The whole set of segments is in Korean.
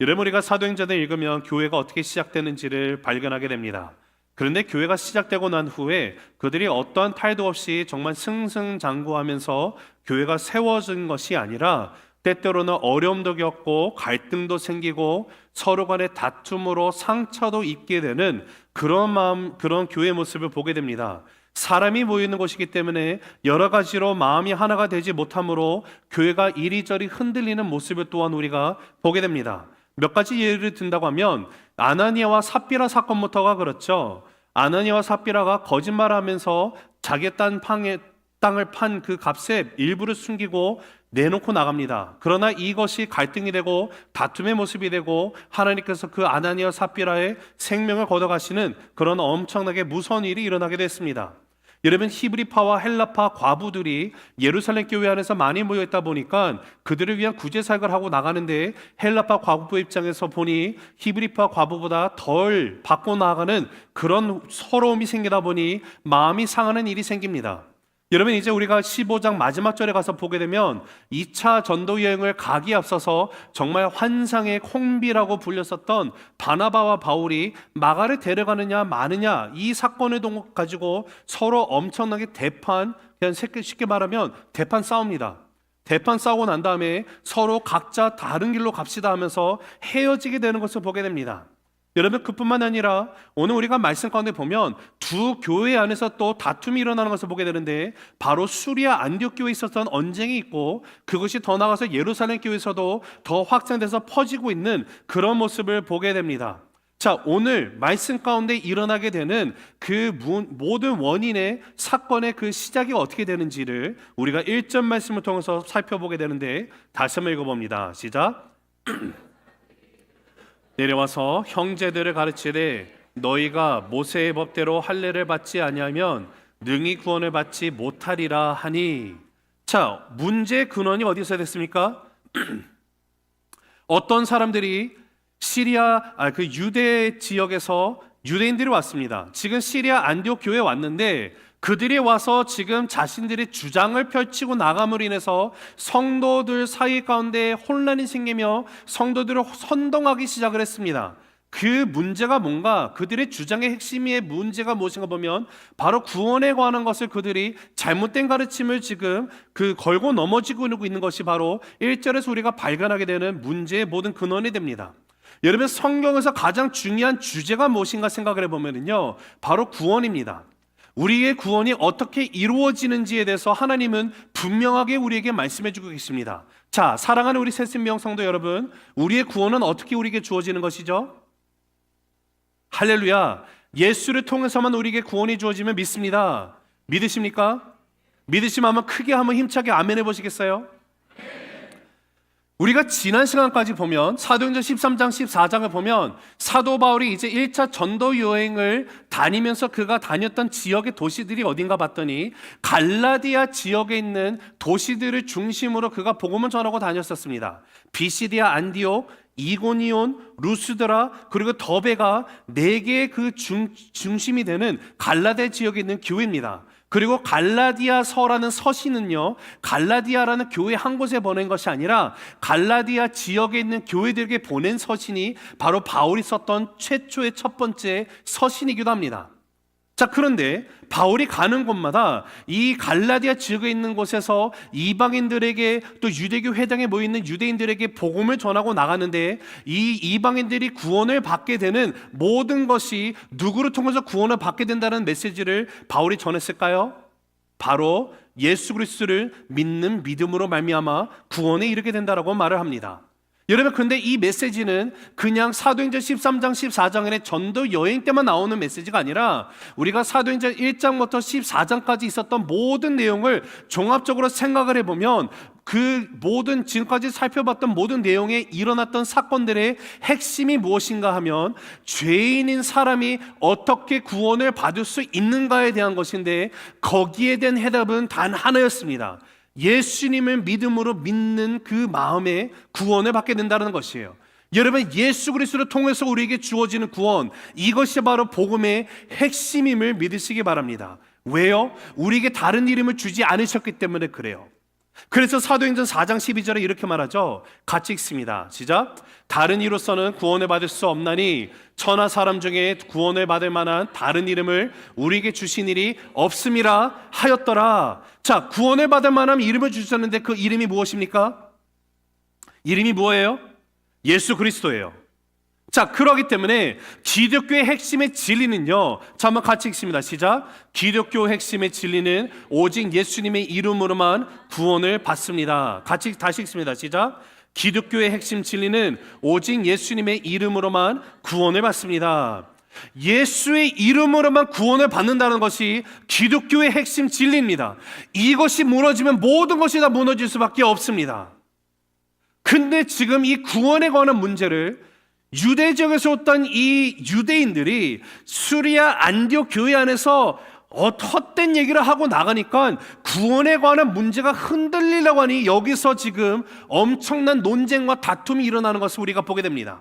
여러분, 우리가 사도행전을 읽으면 교회가 어떻게 시작되는지를 발견하게 됩니다. 그런데 교회가 시작되고 난 후에 그들이 어떠한 탈도 없이 정말 승승장구하면서 교회가 세워진 것이 아니라 때때로는 어려움도 겪고 갈등도 생기고 서로 간의 다툼으로 상처도 입게 되는 그런 교회의 모습을 보게 됩니다. 사람이 모이는 곳이기 때문에 여러 가지로 마음이 하나가 되지 못하므로 교회가 이리저리 흔들리는 모습을 또한 우리가 보게 됩니다. 몇 가지 예를 든다고 하면 아나니아와 삽비라 사건부터가 그렇죠. 아나니아와 삽비라가 거짓말하면서 자기 땅을 판 그 값에 일부를 숨기고 내놓고 나갑니다. 그러나 이것이 갈등이 되고 다툼의 모습이 되고 하나님께서 그 아나니아와 삽비라의 생명을 걷어가시는 그런 엄청나게 무서운 일이 일어나게 됐습니다. 여러분, 히브리파와 헬라파 과부들이 예루살렘 교회 안에서 많이 모여있다 보니까 그들을 위한 구제사역을 하고 나가는데 헬라파 과부 입장에서 보니 히브리파 과부보다 덜 받고 나가는 그런 서러움이 생기다 보니 마음이 상하는 일이 생깁니다. 여러분, 이제 우리가 15장 마지막 절에 가서 보게 되면 2차 전도 여행을 가기에 앞서서 정말 환상의 콩비라고 불렸었던 바나바와 바울이 마가를 데려가느냐 마느냐 이 사건을 가지고 서로 엄청나게 그냥 쉽게 말하면 대판 싸웁니다. 대판 싸우고 난 다음에 서로 각자 다른 길로 갑시다 하면서 헤어지게 되는 것을 보게 됩니다. 여러분, 그뿐만 아니라 오늘 우리가 말씀 가운데 보면 두 교회 안에서 또 다툼이 일어나는 것을 보게 되는데 바로 수리아 안디옥 교회에 있었던 언쟁이 있고 그것이 더 나아가서 예루살렘 교회에서도 더 확장돼서 퍼지고 있는 그런 모습을 보게 됩니다. 자, 오늘 말씀 가운데 일어나게 되는 그 모든 원인의 사건의 그 시작이 어떻게 되는지를 우리가 1절 말씀을 통해서 살펴보게 되는데 다시 한번 읽어봅니다. 시작. 내려와서 형제들을 가르치되 너희가 모세의 법대로 할례를 받지 아니하면 능히 구원을 받지 못하리라 하니. 자, 문제의 근원이 어디서 됐습니까? 어떤 사람들이 그 유대 지역에서 유대인들이 왔습니다. 지금 시리아 안디옥 교회에 왔는데 그들이 와서 지금 자신들의 주장을 펼치고 나감으로 인해서 성도들 사이 가운데 혼란이 생기며 성도들을 선동하기 시작을 했습니다. 그 문제가 뭔가, 그들의 주장의 핵심의 문제가 무엇인가 보면 바로 구원에 관한 것을 그들이 잘못된 가르침을 지금 걸고 넘어지고 있는 것이 바로 1절에서 우리가 발견하게 되는 문제의 모든 근원이 됩니다. 여러분, 성경에서 가장 중요한 주제가 무엇인가 생각을 해보면요, 바로 구원입니다. 우리의 구원이 어떻게 이루어지는지에 대해서 하나님은 분명하게 우리에게 말씀해주고 계십니다. 자, 사랑하는 우리 새신명 성도 여러분, 우리의 구원은 어떻게 우리에게 주어지는 것이죠? 할렐루야! 예수를 통해서만 우리에게 구원이 주어지면 믿습니다. 믿으십니까? 믿으시면 한번 크게 한번 힘차게 아멘 해보시겠어요? 우리가 지난 시간까지 보면 사도행전 13장 14장을 보면 사도 바울이 이제 1차 전도 여행을 다니면서 그가 다녔던 지역의 도시들이 어딘가 봤더니 갈라디아 지역에 있는 도시들을 중심으로 그가 복음을 전하고 다녔었습니다. 비시디아 안디옥, 이고니온, 루스드라, 그리고 더베가 4개의 그 중심이 되는 갈라디아 지역에 있는 교회입니다. 그리고 갈라디아서라는 서신은요, 갈라디아라는 교회 한 곳에 보낸 것이 아니라 갈라디아 지역에 있는 교회들에게 보낸 서신이 바로 바울이 썼던 최초의 첫 번째 서신이기도 합니다. 자, 그런데 바울이 가는 곳마다 이 갈라디아 지역에 있는 곳에서 이방인들에게 또 유대교 회당에 모여있는 유대인들에게 복음을 전하고 나가는데 이 이방인들이 구원을 받게 되는 모든 것이 누구를 통해서 구원을 받게 된다는 메시지를 바울이 전했을까요? 바로 예수 그리스도를 믿는 믿음으로 말미암아 구원에 이르게 된다라고 말을 합니다. 여러분, 근데 이 메시지는 그냥 사도행전 13장 14장의 전도 여행 때만 나오는 메시지가 아니라 우리가 사도행전 1장부터 14장까지 있었던 모든 내용을 종합적으로 생각을 해보면 그 모든 지금까지 살펴봤던 모든 내용에 일어났던 사건들의 핵심이 무엇인가 하면 죄인인 사람이 어떻게 구원을 받을 수 있는가에 대한 것인데 거기에 대한 해답은 단 하나였습니다. 예수님을 믿음으로 믿는 그 마음에 구원을 받게 된다는 것이에요. 여러분, 예수 그리스도를 통해서 우리에게 주어지는 구원, 이것이 바로 복음의 핵심임을 믿으시기 바랍니다. 왜요? 우리에게 다른 이름을 주지 않으셨기 때문에 그래요. 그래서 사도행전 4장 12절에 이렇게 말하죠. 같이 읽습니다. 시작. 다른 이로서는 구원을 받을 수 없나니 천하 사람 중에 구원을 받을 만한 다른 이름을 우리에게 주신 일이 없음이라 하였더라. 자, 구원을 받을 만한 이름을 주셨는데 그 이름이 무엇입니까? 이름이 뭐예요? 예수 그리스도예요. 자, 그러기 때문에 기독교의 핵심의 진리는요. 자, 한번 같이 읽습니다. 시작. 기독교 핵심의 진리는 오직 예수님의 이름으로만 구원을 받습니다. 같이 다시 읽습니다. 시작. 기독교의 핵심 진리는 오직 예수님의 이름으로만 구원을 받습니다. 예수의 이름으로만 구원을 받는다는 것이 기독교의 핵심 진리입니다. 이것이 무너지면 모든 것이 다 무너질 수밖에 없습니다. 근데 지금 이 구원에 관한 문제를 유대 지역에서 왔던 이 유대인들이 수리아 안디옥 교회 안에서 헛된 얘기를 하고 나가니까 구원에 관한 문제가 흔들리려고 하니 여기서 지금 엄청난 논쟁과 다툼이 일어나는 것을 우리가 보게 됩니다.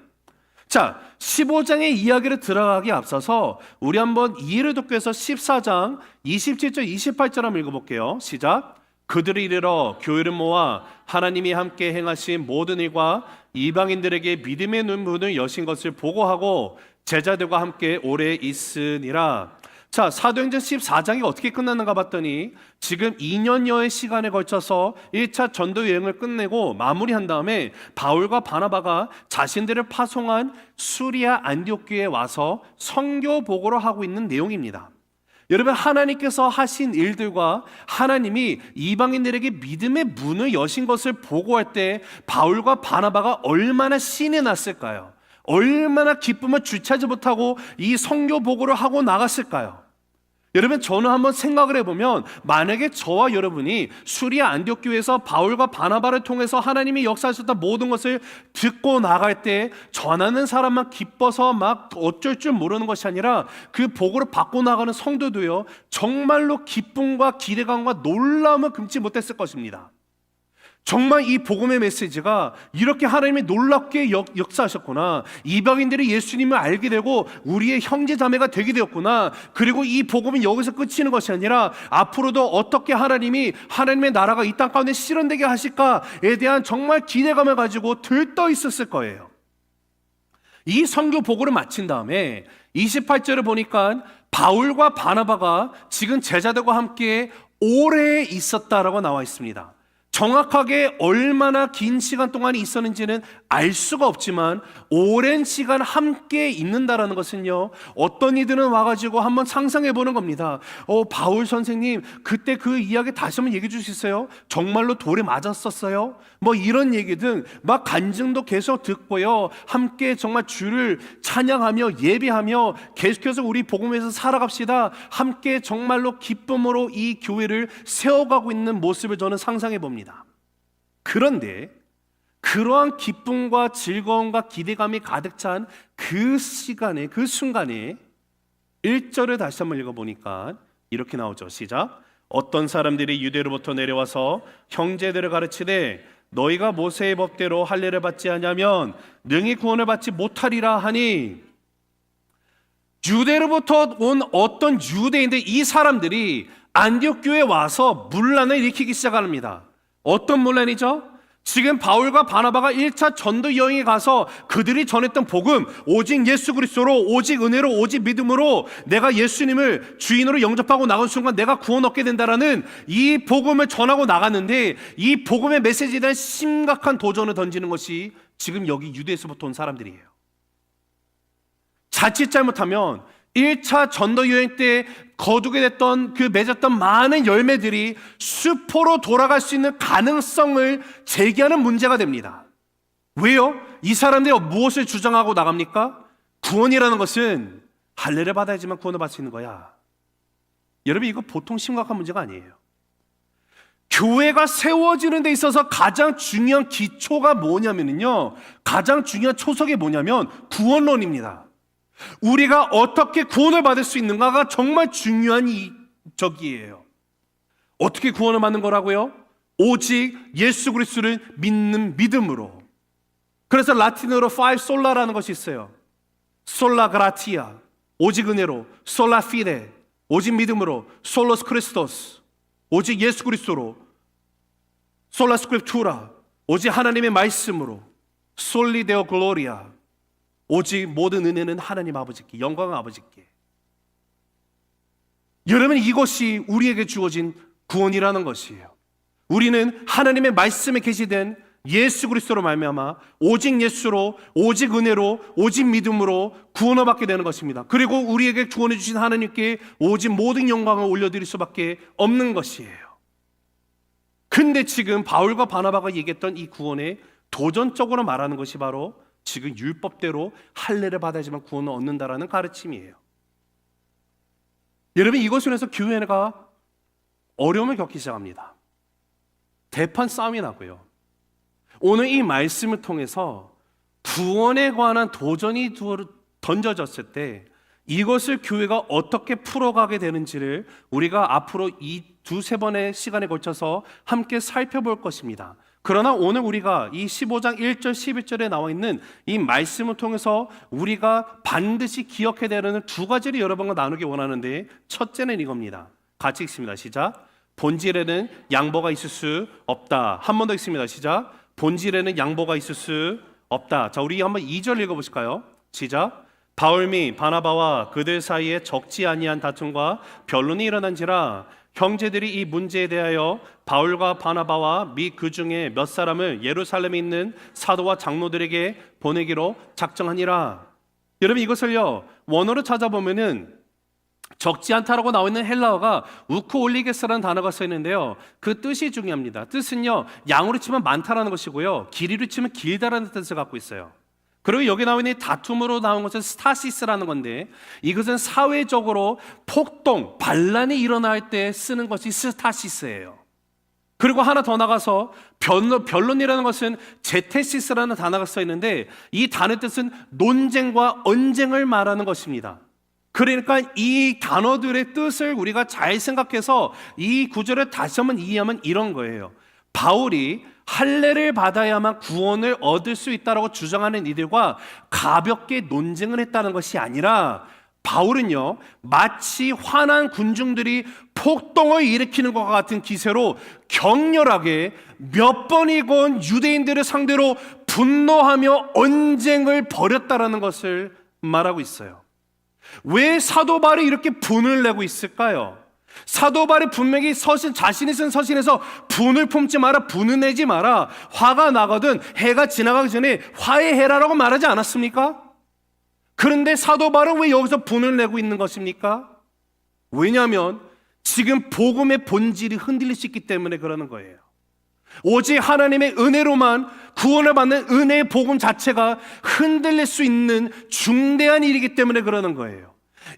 자, 15장의 이야기를 들어가기 앞서서 우리 한번 이해를 돕기 위해서 14장 27절 28절 한번 읽어볼게요. 시작. 그들이 이르러 교회를 모아 하나님이 함께 행하신 모든 일과 이방인들에게 믿음의 눈문을 여신 것을 보고하고 제자들과 함께 오래 있으니라. 자, 사도행전 14장이 어떻게 끝났는가 봤더니 지금 2년여의 시간에 걸쳐서 1차 전도 여행을 끝내고 마무리한 다음에 바울과 바나바가 자신들을 파송한 수리아 안디옥 교회에 와서 선교 보고를 하고 있는 내용입니다. 여러분, 하나님께서 하신 일들과 하나님이 이방인들에게 믿음의 문을 여신 것을 보고할 때 바울과 바나바가 얼마나 신이 났을까요? 얼마나 기쁨을 주체하지 못하고 이 선교 보고를 하고 나갔을까요? 여러분, 저는 한번 생각을 해보면 만약에 저와 여러분이 수리아 안디옥 교회에서 바울과 바나바를 통해서 하나님이 역사하셨던 모든 것을 듣고 나갈 때 전하는 사람만 기뻐서 막 어쩔 줄 모르는 것이 아니라 그 보고를 받고 나가는 성도도요 정말로 기쁨과 기대감과 놀라움을 금치 못했을 것입니다. 정말 이 복음의 메시지가 이렇게 하나님이 놀랍게 역사하셨구나, 이방인들이 예수님을 알게 되고 우리의 형제 자매가 되게 되었구나, 그리고 이 복음이 여기서 끝이는 것이 아니라 앞으로도 어떻게 하나님이 하나님의 나라가 이 땅 가운데 실현되게 하실까에 대한 정말 기대감을 가지고 들떠 있었을 거예요. 이 선교 보고를 마친 다음에 28절을 보니까 바울과 바나바가 지금 제자들과 함께 오래 있었다라고 나와 있습니다. 정확하게 얼마나 긴 시간 동안 있었는지는 알 수가 없지만 오랜 시간 함께 있는다라는 것은요, 어떤 이들은 와가지고 한번 상상해 보는 겁니다. 바울 선생님, 그때 그 이야기 다시 한번 얘기해 주실 수 있어요? 정말로 돌에 맞았었어요? 뭐 이런 얘기 등 막 간증도 계속 듣고요, 함께 정말 주를 찬양하며 예배하며 계속해서 우리 복음에서 살아갑시다, 함께 정말로 기쁨으로 이 교회를 세워가고 있는 모습을 저는 상상해 봅니다. 그런데 그러한 기쁨과 즐거움과 기대감이 가득 찬 그 시간에, 그 순간에 1절을 다시 한번 읽어보니까 이렇게 나오죠. 시작. 어떤 사람들이 유대로부터 내려와서 형제들을 가르치되 너희가 모세의 법대로 할례를 받지 않으면 능히 구원을 받지 못하리라 하니, 유대로부터 온 어떤 유대인들, 이 사람들이 안디옥 교회에 와서 문란을 일으키기 시작합니다. 어떤 문란이죠? 지금 바울과 바나바가 1차 전도 여행에 가서 그들이 전했던 복음, 오직 예수 그리스도로, 오직 은혜로, 오직 믿음으로 내가 예수님을 주인으로 영접하고 나간 순간 내가 구원 얻게 된다라는 이 복음을 전하고 나갔는데, 이 복음의 메시지에 대한 심각한 도전을 던지는 것이 지금 여기 유대에서부터 온 사람들이에요. 자칫 잘못하면 1차 전도 여행 때 거두게 됐던 그 맺었던 많은 열매들이 수포로 돌아갈 수 있는 가능성을 제기하는 문제가 됩니다. 왜요? 이 사람들이 무엇을 주장하고 나갑니까? 구원이라는 것은 할례를 받아야지만 구원을 받을 수 있는 거야. 여러분, 이거 보통 심각한 문제가 아니에요. 교회가 세워지는 데 있어서 가장 중요한 기초가 뭐냐면요, 가장 중요한 초석이 뭐냐면 구원론입니다. 우리가 어떻게 구원을 받을 수 있는가가 정말 중요한 적이에요. 어떻게 구원을 받는 거라고요? 오직 예수 그리스도를 믿는 믿음으로. 그래서 라틴어로 파이 솔라라는 것이 있어요. 솔라 그라티아, 오직 은혜로. 솔라 피데, 오직 믿음으로. 솔로스 크리스토스, 오직 예수 그리스도로. 솔라 스크립투라, 오직 하나님의 말씀으로, 솔리 데오 글로리아, 오직 모든 은혜는 하나님 아버지께, 영광은 아버지께. 여러분, 이것이 우리에게 주어진 구원이라는 것이에요. 우리는 하나님의 말씀에 계시된 예수 그리스도로 말미암아 오직 예수로, 오직 은혜로, 오직 믿음으로 구원을 받게 되는 것입니다. 그리고 우리에게 구원해 주신 하나님께 오직 모든 영광을 올려드릴 수밖에 없는 것이에요. 근데 지금 바울과 바나바가 얘기했던 이 구원에 도전적으로 말하는 것이 바로 지금 율법대로 할례를 받아야지만 구원을 얻는다라는 가르침이에요. 여러분, 이것으로 해서 교회가 어려움을 겪기 시작합니다. 대판 싸움이 나고요. 오늘 이 말씀을 통해서 구원에 관한 도전이 던져졌을 때 이것을 교회가 어떻게 풀어가게 되는지를 우리가 앞으로 이 두세 번의 시간에 걸쳐서 함께 살펴볼 것입니다. 그러나 오늘 우리가 이 15장 1절 11절에 나와 있는 이 말씀을 통해서 우리가 반드시 기억해야 되는 두 가지를 여러분과 나누기 원하는데, 첫째는 이겁니다. 같이 읽습니다. 시작. 본질에는 양보가 있을 수 없다. 한 번 더 읽습니다. 시작. 본질에는 양보가 있을 수 없다. 자, 우리 한번 2절 읽어보실까요? 시작. 바울 및 바나바와 그들 사이에 적지 아니한 다툼과 변론이 일어난지라 형제들이 이 문제에 대하여 바울과 바나바와 및 그 중에 몇 사람을 예루살렘에 있는 사도와 장로들에게 보내기로 작정하니라. 여러분, 이것을요 원어로 찾아보면은 적지 않다라고 나와 있는 헬라어가 우크올리게스라는 단어가 써 있는데요, 그 뜻이 중요합니다. 뜻은요 양으로 치면 많다라는 것이고요, 길이로 치면 길다라는 뜻을 갖고 있어요. 그리고 여기 나와 있는 다툼으로 나온 것은 스타시스라는 건데, 이것은 사회적으로 폭동, 반란이 일어날 때 쓰는 것이 스타시스예요. 그리고 하나 더 나가서 변론이라는 것은 제테시스라는 단어가 써 있는데, 이 단어 뜻은 논쟁과 언쟁을 말하는 것입니다. 그러니까 이 단어들의 뜻을 우리가 잘 생각해서 이 구절을 다시 한번 이해하면 이런 거예요. 바울이 할례를 받아야만 구원을 얻을 수 있다고 주장하는 이들과 가볍게 논쟁을 했다는 것이 아니라, 바울은요 마치 화난 군중들이 폭동을 일으키는 것과 같은 기세로 격렬하게 몇 번이건 유대인들을 상대로 분노하며 언쟁을 벌였다라는 것을 말하고 있어요. 왜 사도 바울이 이렇게 분을 내고 있을까요? 사도 바울이 분명히 자신이 쓴 서신에서 분을 품지 마라, 분을 내지 마라, 화가 나거든 해가 지나가기 전에 화해해라라고 말하지 않았습니까? 그런데 사도 바울은 왜 여기서 분을 내고 있는 것입니까? 왜냐하면 지금 복음의 본질이 흔들릴 수 있기 때문에 그러는 거예요. 오직 하나님의 은혜로만 구원을 받는 은혜의 복음 자체가 흔들릴 수 있는 중대한 일이기 때문에 그러는 거예요.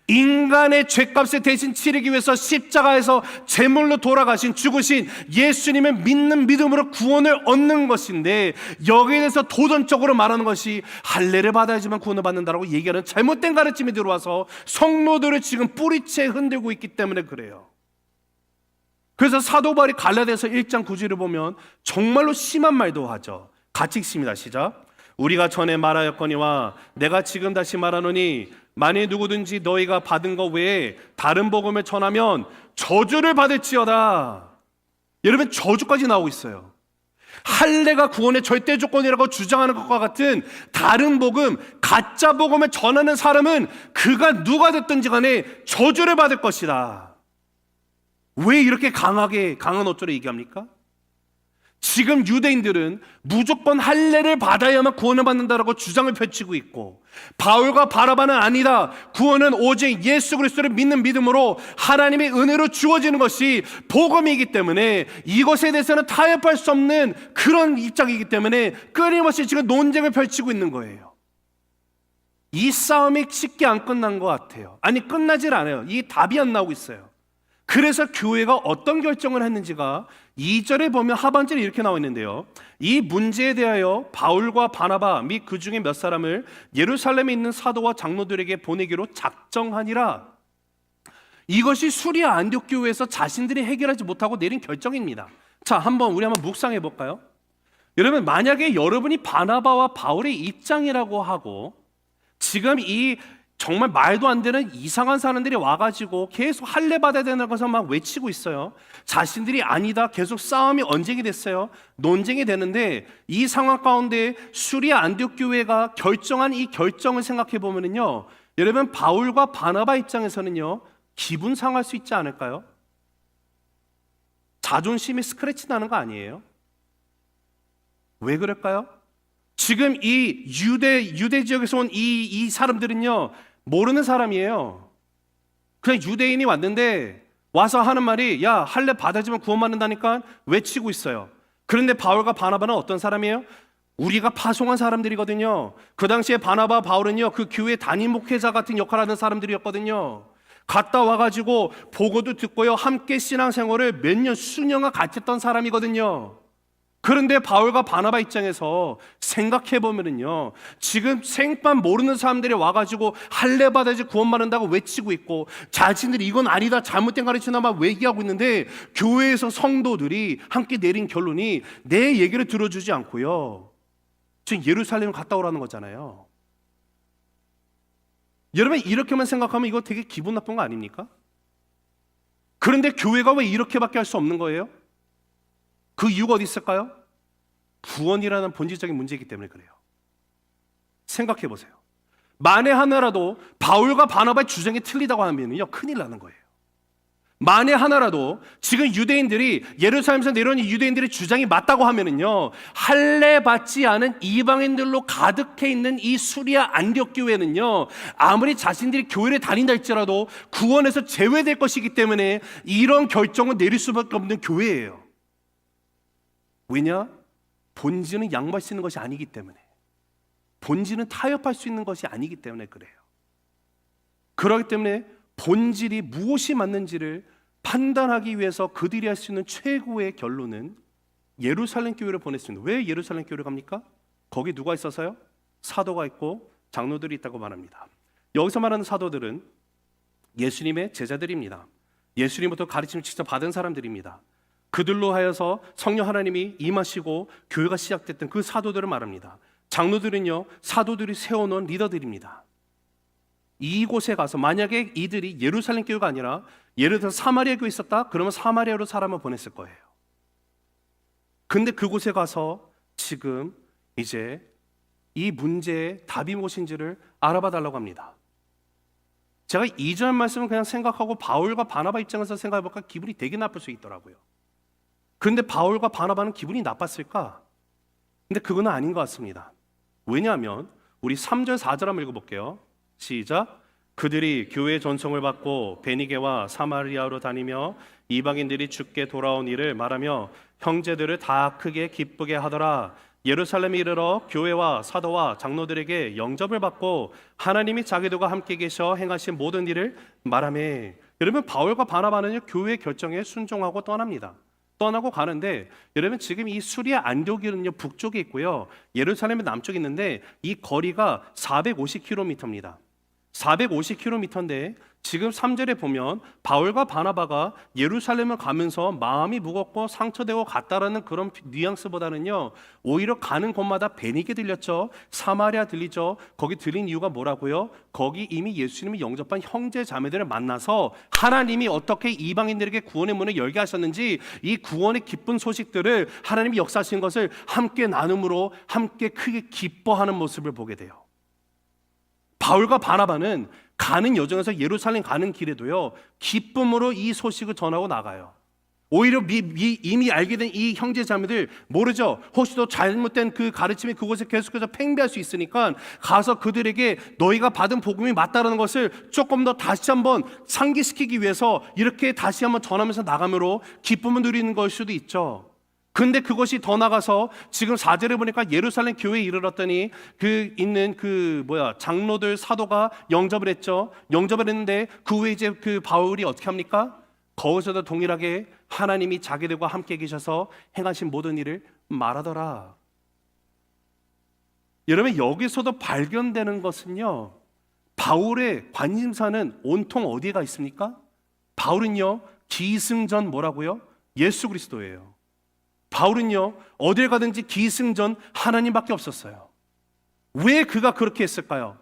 인간의 죄값을 대신 치르기 위해서 십자가에서 제물로 돌아가신, 죽으신 예수님을 믿는 믿음으로 구원을 얻는 것인데, 여기에 대해서 도전적으로 말하는 것이 할례를 받아야지만 구원을 받는다라고 얘기하는 잘못된 가르침이 들어와서 성도들을 지금 뿌리채 흔들고 있기 때문에 그래요. 그래서 사도 바울이 갈라디아서 1장 9절을 보면 정말로 심한 말도 하죠. 같이 읽습니다. 시작. 우리가 전에 말하였거니와 내가 지금 다시 말하노니 만일 누구든지 너희가 받은 것 외에 다른 복음을 전하면 저주를 받을지어다. 여러분, 저주까지 나오고 있어요. 할례가 구원의 절대 조건이라고 주장하는 것과 같은 다른 복음, 가짜 복음을 전하는 사람은 그가 누가 됐든지 간에 저주를 받을 것이다. 왜 이렇게 강한 어조로 얘기합니까? 지금 유대인들은 무조건 할례를 받아야만 구원을 받는다라고 주장을 펼치고 있고, 바울과 바나바는 아니다, 구원은 오직 예수 그리스도를 믿는 믿음으로 하나님의 은혜로 주어지는 것이 복음이기 때문에 이것에 대해서는 타협할 수 없는 그런 입장이기 때문에 끊임없이 지금 논쟁을 펼치고 있는 거예요. 이 싸움이 쉽게 안 끝난 것 같아요. 아니, 끝나질 않아요. 이 답이 안 나오고 있어요. 그래서 교회가 어떤 결정을 했는지가 2절에 보면 하반절에 이렇게 나와 있는데요, 이 문제에 대하여 바울과 바나바 및 그 중에 몇 사람을 예루살렘에 있는 사도와 장로들에게 보내기로 작정하니라. 이것이 수리아 안디옥 교회에서 자신들이 해결하지 못하고 내린 결정입니다. 자, 우리 한번 묵상해 볼까요? 여러분, 만약에 여러분이 바나바와 바울의 입장이라고 하고 지금 이 정말 말도 안 되는 이상한 사람들이 와가지고 계속 할례 받아야 되는 것을 막 외치고 있어요. 자신들이 아니다, 계속 싸움이 언쟁이 됐어요. 논쟁이 되는데 이 상황 가운데 수리아 안디옥 교회가 결정한 이 결정을 생각해 보면은요, 여러분 바울과 바나바 입장에서는요 기분 상할 수 있지 않을까요? 자존심이 스크래치 나는 거 아니에요? 왜 그럴까요? 지금 이 유대 지역에서 온 이 사람들은요 모르는 사람이에요. 그냥 유대인이 왔는데 와서 하는 말이 야 할례 받아주면 구원받는다니까 외치고 있어요. 그런데 바울과 바나바는 어떤 사람이에요? 우리가 파송한 사람들이거든요. 그 당시에 바나바 바울은요 그 교회 담임 목회자 같은 역할을 하는 사람들이었거든요. 갔다 와가지고 보고도 듣고요 함께 신앙생활을 몇 년 수년간 같이 했던 사람이거든요. 그런데 바울과 바나바 입장에서 생각해보면은요 지금 생판 모르는 사람들이 와가지고 할례 받아야지 구원받는다고 외치고 있고 자신들이 이건 아니다 잘못된 가르침이나 막 얘기하고 있는데 교회에서 성도들이 함께 내린 결론이 내 얘기를 들어주지 않고요 지금 예루살렘을 갔다 오라는 거잖아요. 여러분 이렇게만 생각하면 이거 되게 기분 나쁜 거 아닙니까? 그런데 교회가 왜 이렇게밖에 할 수 없는 거예요? 그 이유가 어디 있을까요? 구원이라는 본질적인 문제이기 때문에 그래요. 생각해 보세요. 만에 하나라도 바울과 바나바의 주장이 틀리다고 하면요 큰일 나는 거예요. 만에 하나라도 지금 유대인들이 예루살렘에서 내려온 유대인들의 주장이 맞다고 하면은요 할례 받지 않은 이방인들로 가득해 있는 이 수리아 안디옥 교회는요 아무리 자신들이 교회를 다닌다 할지라도 구원에서 제외될 것이기 때문에 이런 결정을 내릴 수밖에 없는 교회예요. 왜냐? 본질은 양보할 수 있는 것이 아니기 때문에, 본질은 타협할 수 있는 것이 아니기 때문에 그래요. 그렇기 때문에 본질이 무엇이 맞는지를 판단하기 위해서 그들이 할 수 있는 최고의 결론은 예루살렘 교회를 보냈습니다. 왜 예루살렘 교회를 갑니까? 거기 누가 있어서요? 사도가 있고 장로들이 있다고 말합니다. 여기서 말하는 사도들은 예수님의 제자들입니다. 예수님부터 가르침을 직접 받은 사람들입니다. 그들로 하여서 성령 하나님이 임하시고 교회가 시작됐던 그 사도들을 말합니다. 장로들은요 사도들이 세워놓은 리더들입니다. 이곳에 가서 만약에 이들이 예루살렘 교회가 아니라 예를 들어서 사마리아 교회 있었다 그러면 사마리아로 사람을 보냈을 거예요. 근데 그곳에 가서 지금 이제 이 문제의 답이 무엇인지를 알아봐 달라고 합니다. 제가 이전 말씀을 그냥 생각하고 바울과 바나바 입장에서 생각해 볼까 기분이 되게 나쁠 수 있더라고요. 그런데 바울과 바나바는 기분이 나빴을까? 근데 그건 아닌 것 같습니다. 왜냐하면 우리 3절 4절 한번 읽어볼게요. 시작. 그들이 교회의 전송을 받고 베니게와 사마리아로 다니며 이방인들이 주께 돌아온 일을 말하며 형제들을 다 크게 기쁘게 하더라. 예루살렘에 이르러 교회와 사도와 장로들에게 영접을 받고 하나님이 자기들과 함께 계셔 행하신 모든 일을 말하며. 여러분 바울과 바나바는 교회의 결정에 순종하고 떠납니다. 떠나고 가는데 여러분 지금 이 수리아 안디옥은요 북쪽에 있고요 예루살렘은 남쪽에 있는데 이 거리가 450km입니다. 450km인데 지금 3절에 보면 바울과 바나바가 예루살렘을 가면서 마음이 무겁고 상처되고 갔다라는 그런 뉘앙스보다는요 오히려 가는 곳마다 베니게 들렸죠. 사마리아 들리죠. 거기 들린 이유가 뭐라고요? 거기 이미 예수님이 영접한 형제 자매들을 만나서 하나님이 어떻게 이방인들에게 구원의 문을 열게 하셨는지 이 구원의 기쁜 소식들을 하나님이 역사하신 것을 함께 나눔으로 함께 크게 기뻐하는 모습을 보게 돼요. 바울과 바나바는 가는 여정에서 예루살렘 가는 길에도요 기쁨으로 이 소식을 전하고 나가요. 오히려 이미 알게 된 이 형제 자매들 모르죠. 혹시 또 잘못된 그 가르침이 그곳에 계속해서 팽배할 수 있으니까 가서 그들에게 너희가 받은 복음이 맞다는 것을 조금 더 다시 한번 상기시키기 위해서 이렇게 다시 한번 전하면서 나감으로 기쁨을 누리는 걸 수도 있죠. 근데 그것이 더 나가서 지금 4절에 보니까 예루살렘 교회에 이르렀더니 장로들 사도가 영접을 했죠. 영접을 했는데 그 후에 이제 그 바울이 어떻게 합니까? 거기서도 동일하게 하나님이 자기들과 함께 계셔서 행하신 모든 일을 말하더라. 여러분 여기서도 발견되는 것은요 바울의 관심사는 온통 어디에 가 있습니까? 바울은요 기승전 뭐라고요? 예수 그리스도예요. 바울은요 어딜 가든지 기승전 하나님밖에 없었어요. 왜 그가 그렇게 했을까요?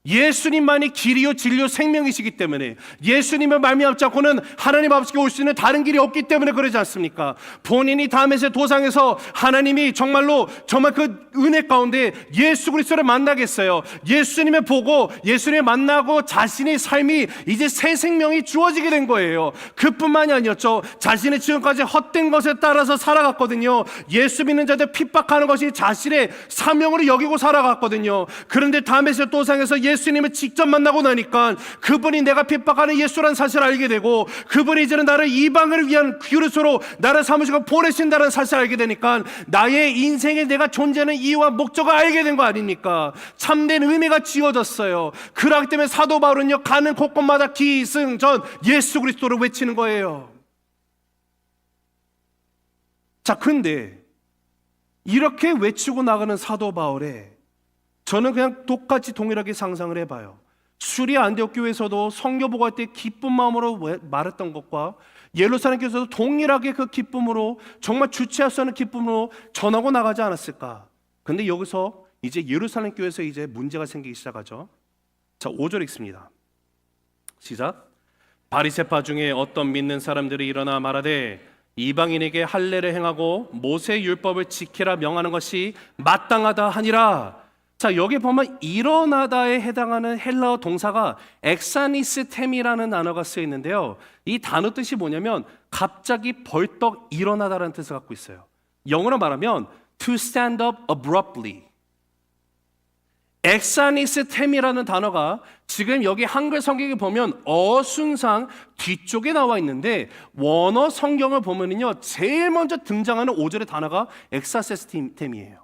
예수님만이 길이요 진리요 생명이시기 때문에, 예수님의 말미암지 않고는 하나님 아버지께 올 수 있는 다른 길이 없기 때문에 그러지 않습니까? 본인이 다메섹 도상에서 하나님이 정말 그 은혜 가운데 예수 그리스도를 만나겠어요. 예수님을 보고 예수님을 만나고 자신의 삶이 이제 새 생명이 주어지게 된 거예요. 그뿐만이 아니었죠. 자신의 지금까지 헛된 것에 따라서 살아갔거든요. 예수 믿는 자들 핍박하는 것이 자신의 사명으로 여기고 살아갔거든요. 그런데 다메섹 도상에서 예수님을 직접 만나고 나니까 그분이 내가 핍박하는 예수라는 사실을 알게 되고, 그분이 이제는 나를 이방을 위한 그릇으로 나를 삼으시고 보내신다는 사실을 알게 되니까 나의 인생에 내가 존재하는 이유와 목적을 알게 된 거 아닙니까? 참된 의미가 지어졌어요. 그렇기 때문에 사도 바울은요, 가는 곳곳마다 기승전 예수 그리스도를 외치는 거예요. 자, 근데 이렇게 외치고 나가는 사도 바울의, 저는 그냥 똑같이 동일하게 상상을 해봐요. 수리 안디옥 교회에서도 선교 보고할 때 기쁜 마음으로 말했던 것과 예루살렘 교회에서도 동일하게 그 기쁨으로, 정말 주체할 수 없는 기쁨으로 전하고 나가지 않았을까? 근데 여기서 이제 예루살렘 교회에서 이제 문제가 생기기 시작하죠. 자, 5절 읽습니다. 시작. 바리새파 중에 어떤 믿는 사람들이 일어나 말하되 이방인에게 할례를 행하고 모세의 율법을 지키라 명하는 것이 마땅하다 하니라. 자, 여기 보면 일어나다에 해당하는 헬라어 동사가 엑사니스템이라는 단어가 쓰여 있는데요. 이 단어 뜻이 뭐냐면 갑자기 벌떡 일어나다라는 뜻을 갖고 있어요. 영어로 말하면 to stand up abruptly. 엑사니스템이라는 단어가 지금 여기 한글 성경에 보면 어순상 뒤쪽에 나와 있는데, 원어 성경을 보면은요, 제일 먼저 등장하는 5절의 단어가 엑사시스템이에요.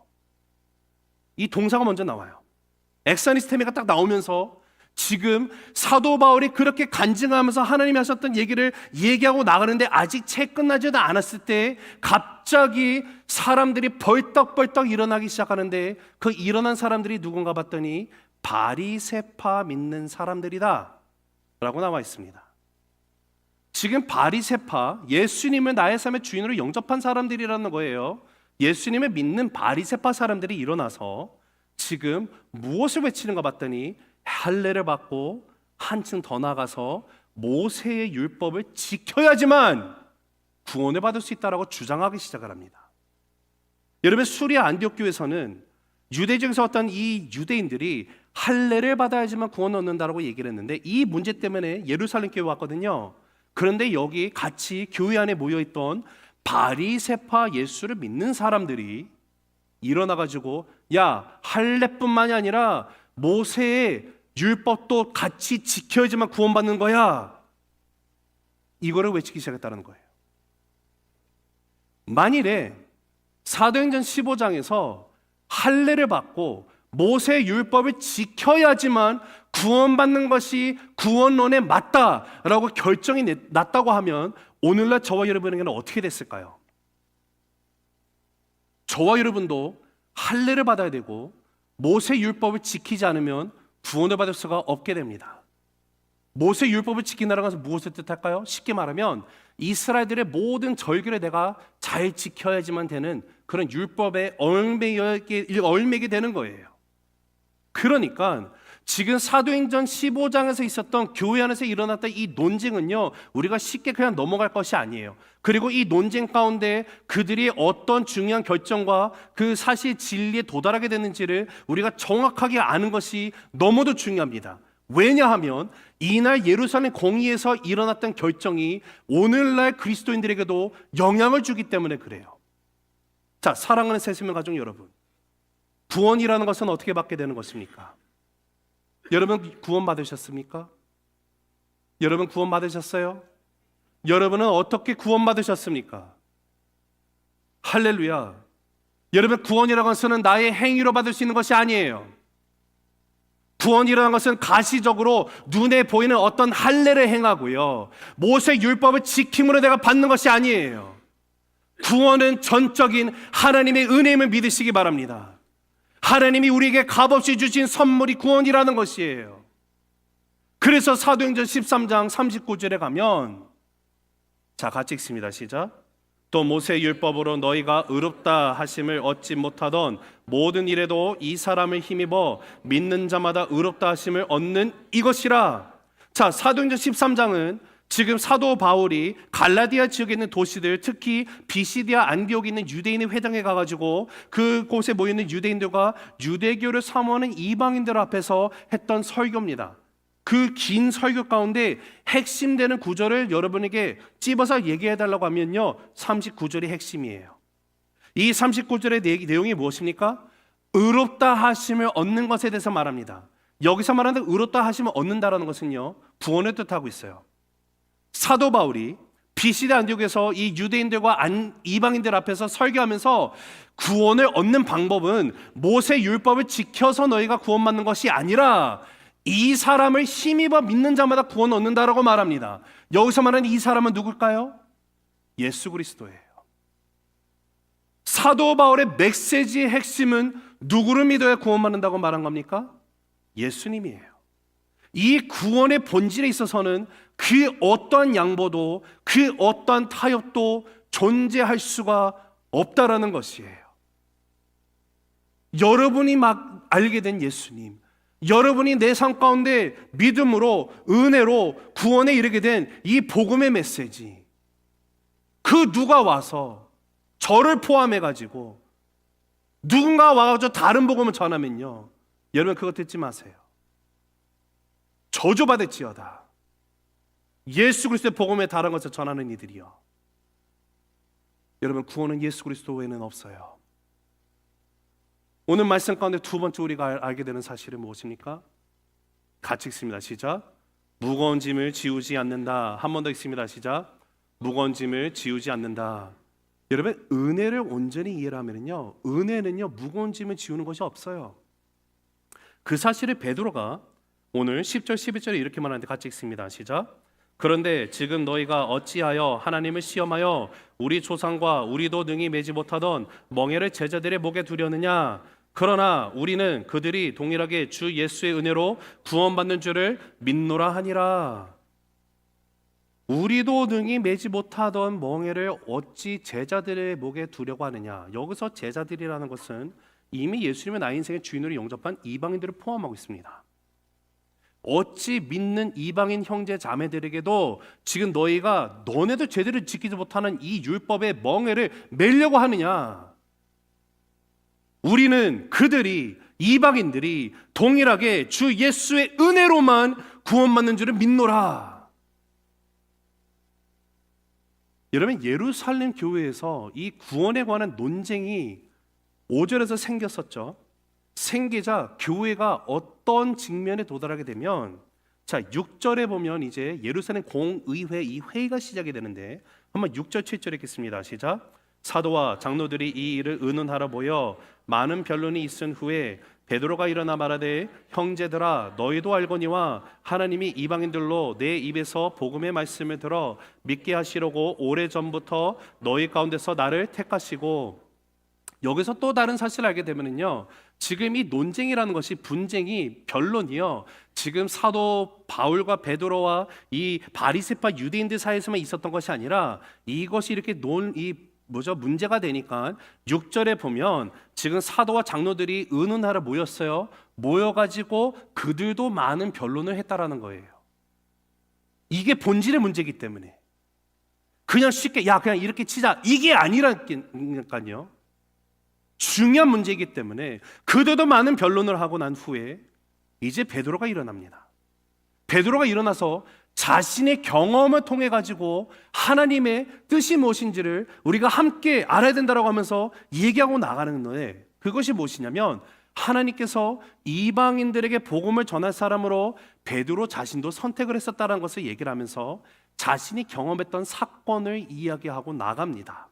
이 동사가 먼저 나와요. 엑사니스테미가 딱 나오면서 지금 사도 바울이 그렇게 간증하면서 하나님이 하셨던 얘기를 얘기하고 나가는데 아직 채 끝나지도 않았을 때 갑자기 사람들이 벌떡벌떡 일어나기 시작하는데, 그 일어난 사람들이 누군가 봤더니 바리새파 믿는 사람들이다 라고 나와 있습니다. 지금 바리새파, 예수님을 나의 삶의 주인으로 영접한 사람들이라는 거예요. 예수님을 믿는 바리새파 사람들이 일어나서 지금 무엇을 외치는가 봤더니 할례를 받고 한층 더 나가서 모세의 율법을 지켜야지만 구원을 받을 수 있다라고 주장하기 시작을 합니다. 여러분, 수리아 안디옥 교회에서는 유대 지역에서 왔던 이 유대인들이 할례를 받아야지만 구원을 얻는다라고 얘기를 했는데, 이 문제 때문에 예루살렘 교회 왔거든요. 그런데 여기 같이 교회 안에 모여있던 바리새파 예수를 믿는 사람들이 일어나가지고, 야, 할례뿐만이 아니라 모세의 율법도 같이 지켜야지만 구원받는 거야, 이거를 외치기 시작했다는 거예요. 만일에 사도행전 15장에서 할례를 받고 모세의 율법을 지켜야지만 구원받는 것이 구원론에 맞다라고 결정이 났다고 하면 오늘날 저와 여러분에게는 어떻게 됐을까요? 저와 여러분도 할례를 받아야 되고 모세 율법을 지키지 않으면 구원을 받을 수가 없게 됩니다. 모세 율법을 지킨다는 것은 무엇을 뜻할까요? 쉽게 말하면 이스라엘들의 모든 절기를 내가 잘 지켜야지만 되는 그런 율법에 얽매게 되는 거예요. 그러니까 지금 사도행전 15장에서 있었던 교회 안에서 일어났던 이 논쟁은요, 우리가 쉽게 그냥 넘어갈 것이 아니에요. 그리고 이 논쟁 가운데 그들이 어떤 중요한 결정과 그 사실 진리에 도달하게 됐는지를 우리가 정확하게 아는 것이 너무도 중요합니다. 왜냐하면 이날 예루살렘 공의에서 일어났던 결정이 오늘날 그리스도인들에게도 영향을 주기 때문에 그래요. 자, 사랑하는 새생명 가족 여러분, 구원이라는 것은 어떻게 받게 되는 것입니까? 여러분 구원 받으셨습니까? 여러분 구원 받으셨어요? 여러분은 어떻게 구원 받으셨습니까? 할렐루야. 여러분, 구원이라는 것은 나의 행위로 받을 수 있는 것이 아니에요. 구원이라는 것은 가시적으로 눈에 보이는 어떤 할례를 행하고요, 모세 율법을 지킴으로 내가 받는 것이 아니에요. 구원은 전적인 하나님의 은혜임을 믿으시기 바랍니다. 하나님이 우리에게 값없이 주신 선물이 구원이라는 것이에요. 그래서 사도행전 13장 39절에 가면, 자, 같이 읽습니다. 시작. 또 모세 율법으로 너희가 의롭다 하심을 얻지 못하던 모든 일에도 이 사람을 힘입어 믿는 자마다 의롭다 하심을 얻는 이것이라. 자, 사도행전 13장은 지금 사도 바울이 갈라디아 지역에 있는 도시들, 특히 비시디아 안디옥에 있는 유대인의 회당에 가가지고 그곳에 모여있는 유대인들과 유대교를 사모하는 이방인들 앞에서 했던 설교입니다. 그 긴 설교 가운데 핵심되는 구절을 여러분에게 찝어서 얘기해달라고 하면요, 39절이 핵심이에요. 이 39절의 내용이 무엇입니까? 의롭다 하심을 얻는 것에 대해서 말합니다. 여기서 말하는 의롭다 하심을 얻는다라는 것은요, 구원을 뜻하고 있어요. 사도 바울이 비시디 안디옥에서 이 유대인들과 이방인들 앞에서 설교하면서 구원을 얻는 방법은 모세 율법을 지켜서 너희가 구원받는 것이 아니라 이 사람을 힘입어 믿는 자마다 구원 얻는다라고 말합니다. 여기서 말하는 이 사람은 누굴까요? 예수 그리스도예요. 사도 바울의 메시지의 핵심은 누구를 믿어야 구원받는다고 말한 겁니까? 예수님이에요. 이 구원의 본질에 있어서는 그 어떠한 양보도 그 어떠한 타협도 존재할 수가 없다라는 것이에요. 여러분이 막 알게 된 예수님, 여러분이 내 삶 가운데 믿음으로 은혜로 구원에 이르게 된 이 복음의 메시지, 그 누가 와서 저를 포함해 가지고 누군가 와가지고 다른 복음을 전하면요, 여러분 그거 듣지 마세요. 저주받을지어다. 예수 그리스도의 복음에 다른 것을 전하는 이들이요, 여러분 구원은 예수 그리스도 외에는 없어요. 오늘 말씀 가운데 두 번째 우리가 알게 되는 사실은 무엇입니까? 같이 읽습니다. 시작. 무거운 짐을 지우지 않는다. 한 번 더 읽습니다. 시작. 무거운 짐을 지우지 않는다. 여러분 은혜를 온전히 이해를 하면요, 은혜는요 무거운 짐을 지우는 것이 없어요. 그 사실을 베드로가 오늘 10절 11절에 이렇게 말하는데 같이 읽습니다. 시작. 그런데 지금 너희가 어찌하여 하나님을 시험하여 우리 조상과 우리도 능히 매지 못하던 멍에를 제자들의 목에 두려느냐. 그러나 우리는 그들이 동일하게 주 예수의 은혜로 구원받는 줄을 믿노라 하니라. 우리도 능히 매지 못하던 멍에를 어찌 제자들의 목에 두려고 하느냐. 여기서 제자들이라는 것은 이미 예수님의 나의 인생의 주인으로 영접한 이방인들을 포함하고 있습니다. 어찌 믿는 이방인 형제 자매들에게도 지금 너희가 너네도 제대로 지키지 못하는 이 율법의 멍에를 매려고 하느냐. 우리는 그들이, 이방인들이 동일하게 주 예수의 은혜로만 구원받는 줄을 믿노라. 여러분 예루살렘 교회에서 이 구원에 관한 논쟁이 5절에서 생겼었죠. 생기자 교회가 어떤 직면에 도달하게 되면, 자 6절에 보면 이제 예루살렘 공의회 이 회의가 시작이 되는데 한번 6절 7절 읽겠습니다. 시작. 사도와 장로들이 이 일을 의논하러 모여 많은 변론이 있은 후에 베드로가 일어나 말하되 형제들아 너희도 알거니와 하나님이 이방인들로 내 입에서 복음의 말씀을 들어 믿게 하시려고 오래전부터 너희 가운데서 나를 택하시고. 여기서 또 다른 사실을 알게 되면요, 지금 이 논쟁이라는 것이, 분쟁이, 변론이요, 지금 사도 바울과 베드로와 이 바리새파 유대인들 사이에서만 있었던 것이 아니라 이것이 이렇게 문제가 되니까 6절에 보면 지금 사도와 장로들이 의논하러 모였어요. 모여가지고 그들도 많은 변론을 했다라는 거예요. 이게 본질의 문제이기 때문에 그냥 쉽게 그냥 이렇게 치자 이게 아니라니까요. 중요한 문제이기 때문에 그들도 많은 변론을 하고 난 후에 이제 베드로가 일어납니다. 베드로가 일어나서 자신의 경험을 통해 가지고 하나님의 뜻이 무엇인지를 우리가 함께 알아야 된다고 하면서 얘기하고 나가는 거예요. 그것이 무엇이냐면 하나님께서 이방인들에게 복음을 전할 사람으로 베드로 자신도 선택을 했었다는 것을 얘기를 하면서 자신이 경험했던 사건을 이야기하고 나갑니다.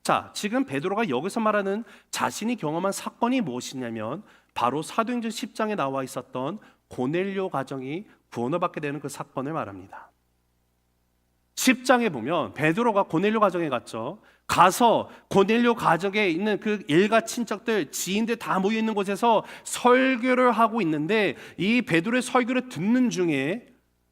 자, 지금 베드로가 여기서 말하는 자신이 경험한 사건이 무엇이냐면 바로 사도행전 10장에 나와 있었던 고넬료 가정이 구원을 받게 되는 그 사건을 말합니다. 10장에 보면 베드로가 고넬료 가정에 갔죠. 가서 고넬료 가정에 있는 그 일가 친척들, 지인들 다 모여 있는 곳에서 설교를 하고 있는데 이 베드로의 설교를 듣는 중에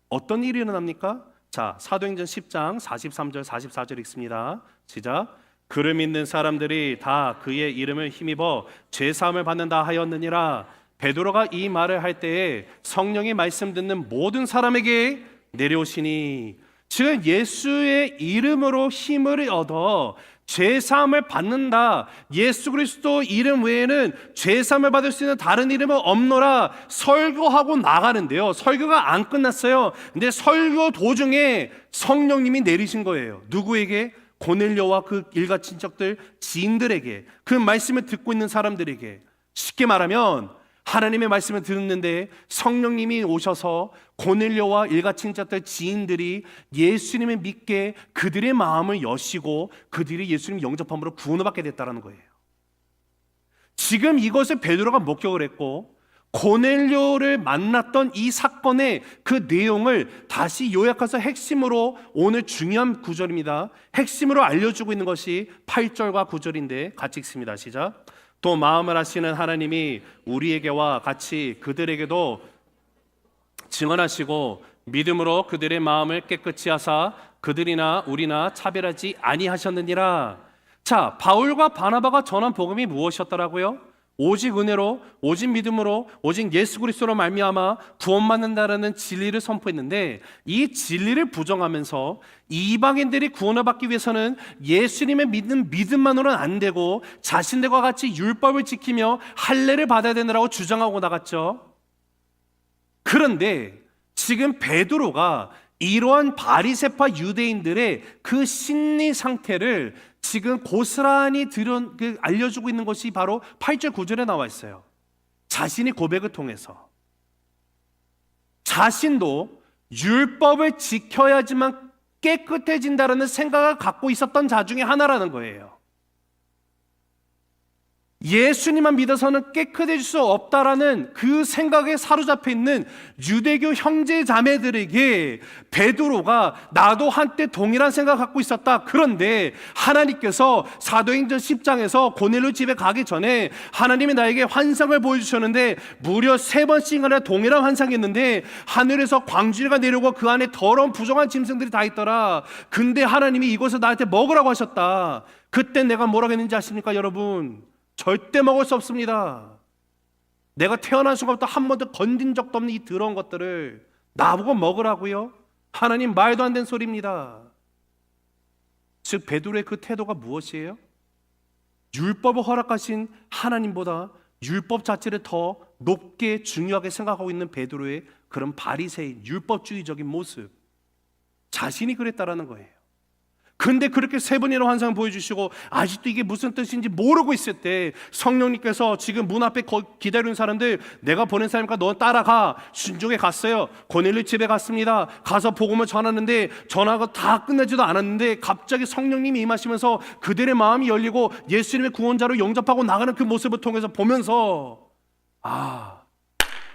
어떤 일이 일어납니까? 자, 사도행전 10장 43절 44절 읽습니다. 시작. 그를 믿는 사람들이 다 그의 이름을 힘입어 죄 사함을 받는다 하였느니라. 베드로가 이 말을 할 때에 성령이 말씀 듣는 모든 사람에게 내려오시니, 지금 예수의 이름으로 힘을 얻어 죄 사함을 받는다. 예수 그리스도 이름 외에는 죄 사함을 받을 수 있는 다른 이름은 없노라 설교하고 나가는데요. 설교가 안 끝났어요. 근데 설교 도중에 성령님이 내리신 거예요. 누구에게? 고넬료와 그 일가 친척들, 지인들에게, 그 말씀을 듣고 있는 사람들에게. 쉽게 말하면 하나님의 말씀을 듣는데 성령님이 오셔서 고넬료와 일가 친척들, 지인들이 예수님을 믿게 그들의 마음을 여시고 그들이 예수님 영접함으로 구원을 받게 됐다는 거예요. 지금 이것을 베드로가 목격을 했고, 고넬료를 만났던 이 사건의 그 내용을 다시 요약해서 핵심으로, 오늘 중요한 구절입니다, 핵심으로 알려주고 있는 것이 8절과 9절인데 같이 읽습니다. 시작. 또 마음을 아시는 하나님이 우리에게와 같이 그들에게도 증언하시고 믿음으로 그들의 마음을 깨끗이 하사 그들이나 우리나 차별하지 아니하셨느니라. 자, 바울과 바나바가 전한 복음이 무엇이었더라고요? 오직 은혜로, 오직 믿음으로, 오직 예수 그리스도로 말미암아 구원받는다라는 진리를 선포했는데, 이 진리를 부정하면서 이방인들이 구원을 받기 위해서는 예수님의 믿는 믿음만으로는 안 되고 자신들과 같이 율법을 지키며 할례를 받아야 되느라고 주장하고 나갔죠. 그런데 지금 베드로가 이러한 바리새파 유대인들의 그 심리 상태를 지금 고스란히 알려주고 있는 것이 바로 8절 9절에 나와 있어요. 자신이 고백을 통해서 자신도 율법을 지켜야지만 깨끗해진다는 생각을 갖고 있었던 자 중에 하나라는 거예요. 예수님만 믿어서는 깨끗해질 수 없다라는 그 생각에 사로잡혀 있는 유대교 형제 자매들에게 베드로가 나도 한때 동일한 생각을 갖고 있었다. 그런데 하나님께서 사도행전 10장에서 고넬료 집에 가기 전에 하나님이 나에게 환상을 보여주셨는데 무려 3번씩이나 동일한 환상이었는데 하늘에서 광주리가 내려오고 그 안에 더러운 부정한 짐승들이 다 있더라. 근데 하나님이 이것을 나한테 먹으라고 하셨다. 그때 내가 뭐라고 했는지 아십니까 여러분? 절대 먹을 수 없습니다. 내가 태어난 순간부터 한 번도 건든 적도 없는 이 더러운 것들을 나보고 먹으라고요? 하나님, 말도 안 되는 소리입니다. 즉 베드로의 그 태도가 무엇이에요? 율법을 허락하신 하나님보다 율법 자체를 더 높게 중요하게 생각하고 있는 베드로의 그런 바리새인 율법주의적인 모습, 자신이 그랬다라는 거예요. 근데 그렇게 3번이나 환상을 보여주시고 아직도 이게 무슨 뜻인지 모르고 있을 때 성령님께서 지금 문 앞에 기다리는 사람들, 내가 보낸 사람이니까 너 따라가. 순종해 갔어요. 고넬료 집에 갔습니다. 가서 복음을 전하는데 전화가 다 끝나지도 않았는데 갑자기 성령님이 임하시면서 그들의 마음이 열리고 예수님의 구원자로 영접하고 나가는 그 모습을 통해서 보면서, 아,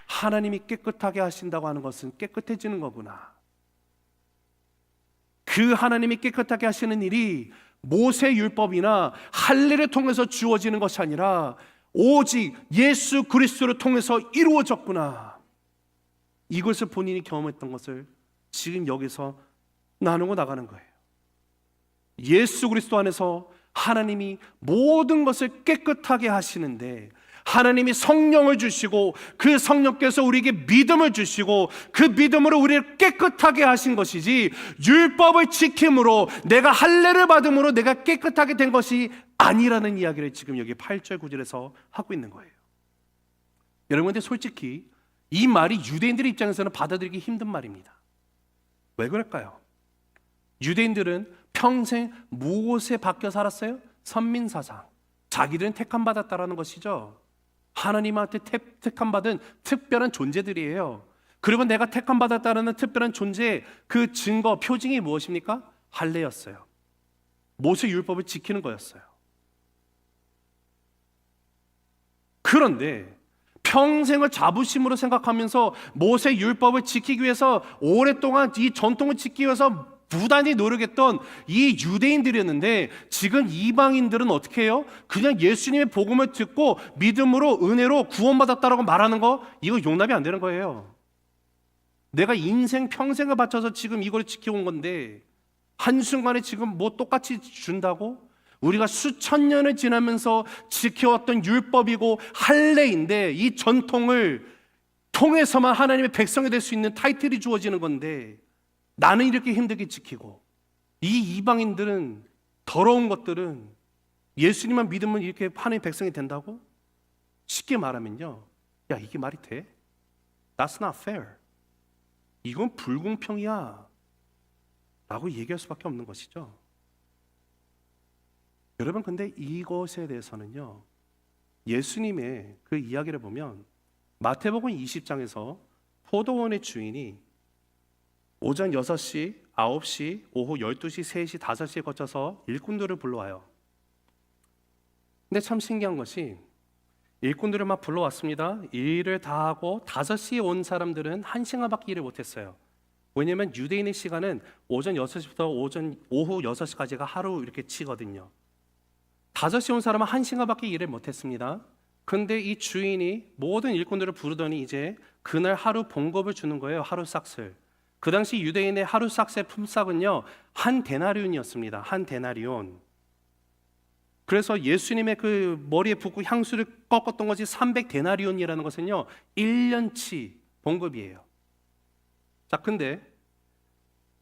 하나님이 깨끗하게 하신다고 하는 것은 깨끗해지는 거구나. 그 하나님이 깨끗하게 하시는 일이 모세 율법이나 할례를 통해서 주어지는 것이 아니라 오직 예수 그리스도를 통해서 이루어졌구나. 이것을 본인이 경험했던 것을 지금 여기서 나누고 나가는 거예요. 예수 그리스도 안에서 하나님이 모든 것을 깨끗하게 하시는데, 하나님이 성령을 주시고 그 성령께서 우리에게 믿음을 주시고 그 믿음으로 우리를 깨끗하게 하신 것이지, 율법을 지킴으로 내가 할례를 받음으로 내가 깨끗하게 된 것이 아니라는 이야기를 지금 여기 8절 9절에서 하고 있는 거예요. 여러분, 근데 솔직히 이 말이 유대인들의 입장에서는 받아들이기 힘든 말입니다. 왜 그럴까요? 유대인들은 평생 무엇에 박혀 살았어요? 선민사상, 자기들은 택함받았다라는 것이죠. 하나님한테 택함받은 특별한 존재들이에요. 그리고 내가 택함받았다는 특별한 존재의 그 증거, 표징이 무엇입니까? 할례였어요. 모세 율법을 지키는 거였어요. 그런데 평생을 자부심으로 생각하면서 모세 율법을 지키기 위해서 오랫동안 이 전통을 지키기 위해서 부단히 노력했던 이 유대인들이었는데, 지금 이방인들은 어떻게 해요? 그냥 예수님의 복음을 듣고 믿음으로 은혜로 구원받았다라고 말하는 거, 이거 용납이 안 되는 거예요. 내가 인생 평생을 바쳐서 지금 이걸 지켜온 건데 한순간에 지금 뭐 똑같이 준다고? 우리가 수천 년을 지나면서 지켜왔던 율법이고 할례인데 이 전통을 통해서만 하나님의 백성이 될 수 있는 타이틀이 주어지는 건데 나는 이렇게 힘들게 지키고 이 이방인들은 더러운 것들은 예수님만 믿으면 이렇게 하나님의 백성이 된다고? 쉽게 말하면요, 야 이게 말이 돼? That's not fair. 이건 불공평이야 라고 얘기할 수밖에 없는 것이죠. 여러분, 근데 이것에 대해서는요, 예수님의 그 이야기를 보면 마태복음 20장에서 포도원의 주인이 오전 6시, 9시, 오후 12시, 3시, 5시에 거쳐서 일꾼들을 불러와요. 근데 참 신기한 것이 일꾼들을 막 불러왔습니다. 일을 다 하고 5시에 온 사람들은 1시간밖에 일을 못했어요. 왜냐하면 유대인의 시간은 오전 6시부터 오후 6시까지가 하루 이렇게 치거든요. 5시에 온 사람은 1시간밖에 일을 못했습니다. 근데 이 주인이 모든 일꾼들을 부르더니 이제 그날 하루 봉급을 주는 거예요. 하루 삭슬. 그 당시 유대인의 하루 삭스의 품삯은요, 한 데나리온이었습니다. 한 데나리온. 그래서 예수님의 그 머리에 붓고 향수를 꺾었던 것이 300데나리온이라는 것은요 1년치 봉급이에요. 자, 근데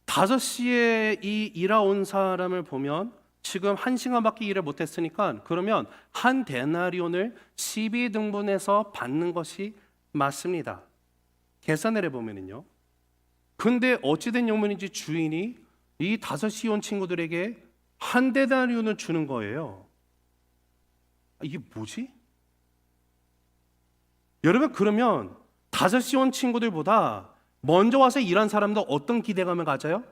5시에 이 일하온 사람을 보면 지금 1시간밖에 일을 못했으니까 그러면 한 데나리온을 12등분해서 받는 것이 맞습니다. 계산을 해보면요, 근데 어찌된 영문인지 주인이 이 5시에 온 친구들에게 한 데나리온을 주는 거예요. 이게 뭐지? 여러분, 그러면 5시에 온 친구들보다 먼저 와서 일한 사람도 어떤 기대감을 가져요?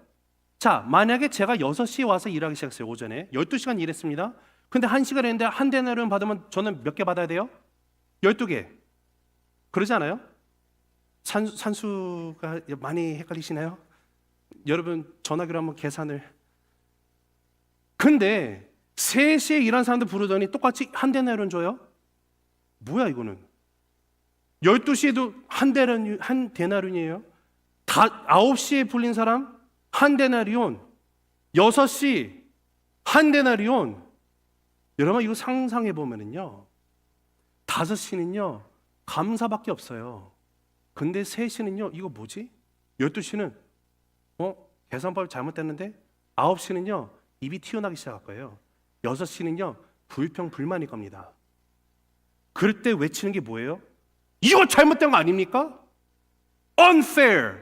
자, 만약에 제가 6시에 와서 일하기 시작했어요. 오전에 12시간 일했습니다. 근데 1시간 했는데 한 데나리온 받으면 저는 몇 개 받아야 돼요? 12개. 그러지 않아요? 산수가 많이 헷갈리시나요? 여러분, 전화기로 한번 계산을. 근데 3시에 일한 사람들 부르더니 똑같이 한 데나리온 줘요? 뭐야 이거는? 12시에도 한 데나리온이에요? 9시에 불린 사람 한 데나리온, 6시 한 데나리온. 여러분, 이거 상상해 보면은요, 5시는요 감사밖에 없어요. 근데 3시는요 이거 뭐지? 12시는 계산법 잘못됐는데, 9시는요 입이 튀어나기 시작할 거예요. 6시는요 불평불만일 겁니다. 그럴 때 외치는 게 뭐예요? 이거 잘못된 거 아닙니까? Unfair,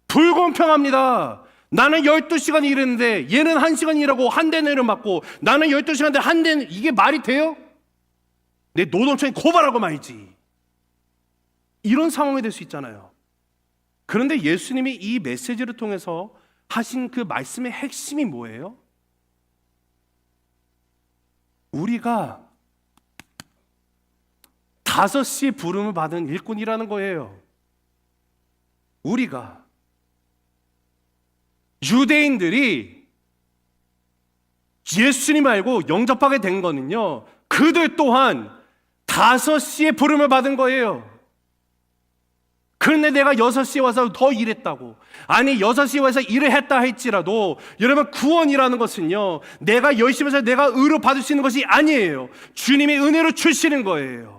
불공평합니다. 나는 12시간 일했는데 얘는 1시간 일하고 한 데나리온 받고, 나는 12시간인데 한 데는, 이게 말이 돼요? 내 노동청에 고발하고 말이지. 이런 상황이 될 수 있잖아요. 그런데 예수님이 이 메시지를 통해서 하신 그 말씀의 핵심이 뭐예요? 우리가 5시에 부름을 받은 일꾼이라는 거예요. 우리가, 유대인들이 예수님 알고 영접하게 된 거는요, 그들 또한 5시에 부름을 받은 거예요. 그런데 내가 6시에 와서 더 일했다고, 아니 6시에 와서 일을 했다 할지라도, 여러분, 구원이라는 것은요 내가 열심히 해서 내가 의로 받을 수 있는 것이 아니에요. 주님이 은혜로 주시는 거예요.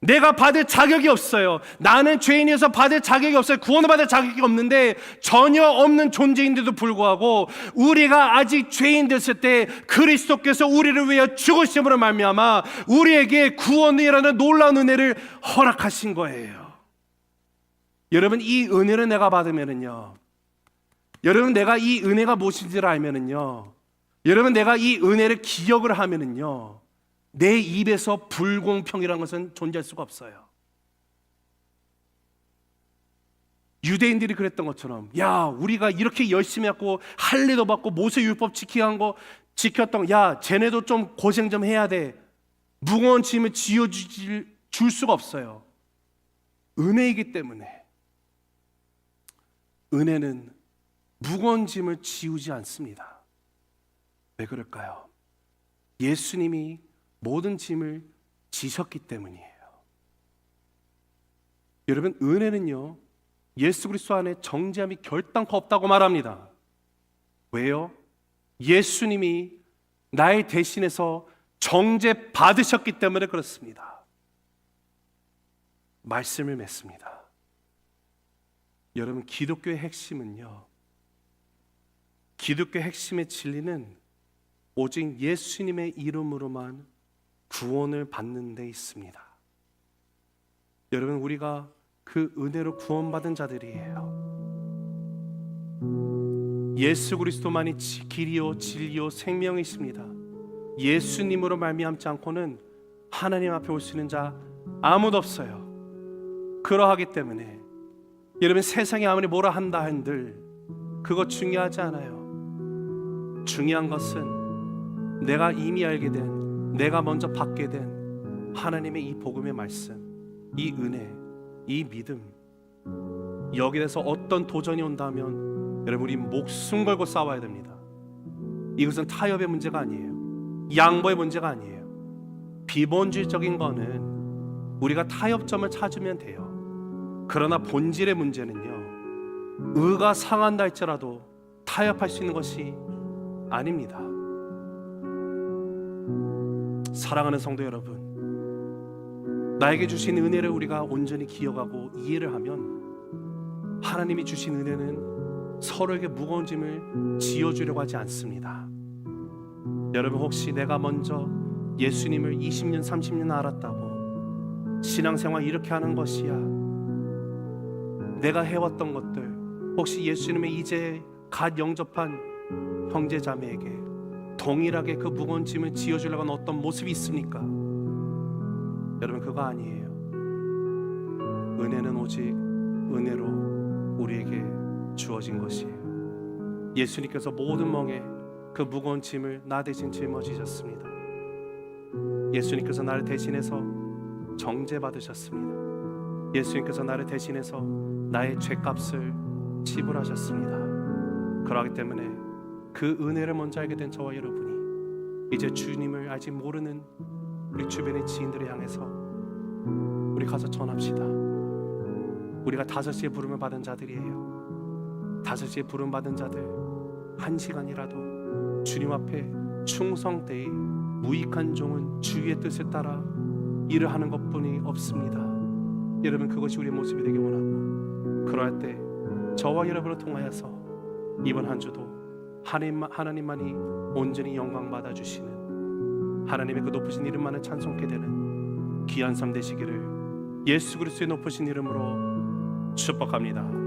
내가 받을 자격이 없어요. 나는 죄인이어서 받을 자격이 없어요. 구원을 받을 자격이 없는데, 전혀 없는 존재인데도 불구하고 우리가 아직 죄인 됐을 때 그리스도께서 우리를 위하여 죽으심으로 말미암아 우리에게 구원이라는 놀라운 은혜를 허락하신 거예요. 여러분, 이 은혜를 내가 받으면은요, 여러분, 내가 이 은혜가 무엇인지를 알면은요, 여러분, 내가 이 은혜를 기억을 하면은요, 내 입에서 불공평이라는 것은 존재할 수가 없어요. 유대인들이 그랬던 것처럼, 야, 우리가 이렇게 열심히 했고 할례도 받고 모세율법 지켰던, 야, 쟤네도 좀 고생 좀 해야 돼. 무거운 짐을 줄 수가 없어요. 은혜이기 때문에. 은혜는 무거운 짐을 지우지 않습니다. 왜 그럴까요? 예수님이 모든 짐을 지셨기 때문이에요. 여러분, 은혜는요 예수 그리스도 안에 정죄함이 결단코 없다고 말합니다. 왜요? 예수님이 나의 대신해서 정죄 받으셨기 때문에 그렇습니다. 말씀을 맺습니다. 여러분, 기독교의 핵심은요, 기독교의 핵심의 진리는 오직 예수님의 이름으로만 구원을 받는 데 있습니다. 여러분, 우리가 그 은혜로 구원받은 자들이에요. 예수 그리스도만이 길이요 진리요 생명이십니다. 예수님으로 말미암지 않고는 하나님 앞에 올 수 있는 자 아무도 없어요. 그러하기 때문에 여러분, 세상이 아무리 뭐라 한다 한들 그거 중요하지 않아요. 중요한 것은 내가 이미 알게 된, 내가 먼저 받게 된 하나님의 이 복음의 말씀, 이 은혜, 이 믿음, 여기에 대해서 어떤 도전이 온다면 여러분, 우리 목숨 걸고 싸워야 됩니다. 이것은 타협의 문제가 아니에요. 양보의 문제가 아니에요. 비본질적인 거는 우리가 타협점을 찾으면 돼요. 그러나 본질의 문제는요, 의가 상한다 할지라도 타협할 수 있는 것이 아닙니다. 사랑하는 성도 여러분, 나에게 주신 은혜를 우리가 온전히 기억하고 이해를 하면 하나님이 주신 은혜는 서로에게 무거운 짐을 지어주려고 하지 않습니다. 여러분, 혹시 내가 먼저 예수님을 20년 30년 알았다고 신앙생활 이렇게 하는 것이야, 내가 해왔던 것들, 혹시 예수님의 이제 갓 영접한 형제자매에게 동일하게 그 무거운 짐을 지어주려고 하는 어떤 모습이 있습니까? 여러분, 그거 아니에요. 은혜는 오직 은혜로 우리에게 주어진 것이에요. 예수님께서 모든 멍에 그 무거운 짐을 나 대신 짊어지셨습니다. 예수님께서 나를 대신해서 정죄받으셨습니다. 예수님께서 나를 대신해서 나의 죄값을 지불하셨습니다. 그러기 때문에 그 은혜를 먼저 알게 된 저와 여러분이 이제 주님을 아직 모르는 우리 주변의 지인들을 향해서 우리 가서 전합시다. 우리가 5시에 부름을 받은 자들이에요. 5시에 부름 받은 자들, 1시간이라도 주님 앞에 충성되이 무익한 종은 주의 뜻에 따라 일을 하는 것뿐이 없습니다. 여러분, 그것이 우리의 모습이 되길 원하고, 그러할 때 저와 여러분을 통하여서 이번 한 주도 하나님만이 온전히 영광 받아주시는 하나님의 그 높으신 이름만을 찬송케 되는 귀한 삶 되시기를 예수 그리스도의 높으신 이름으로 축복합니다.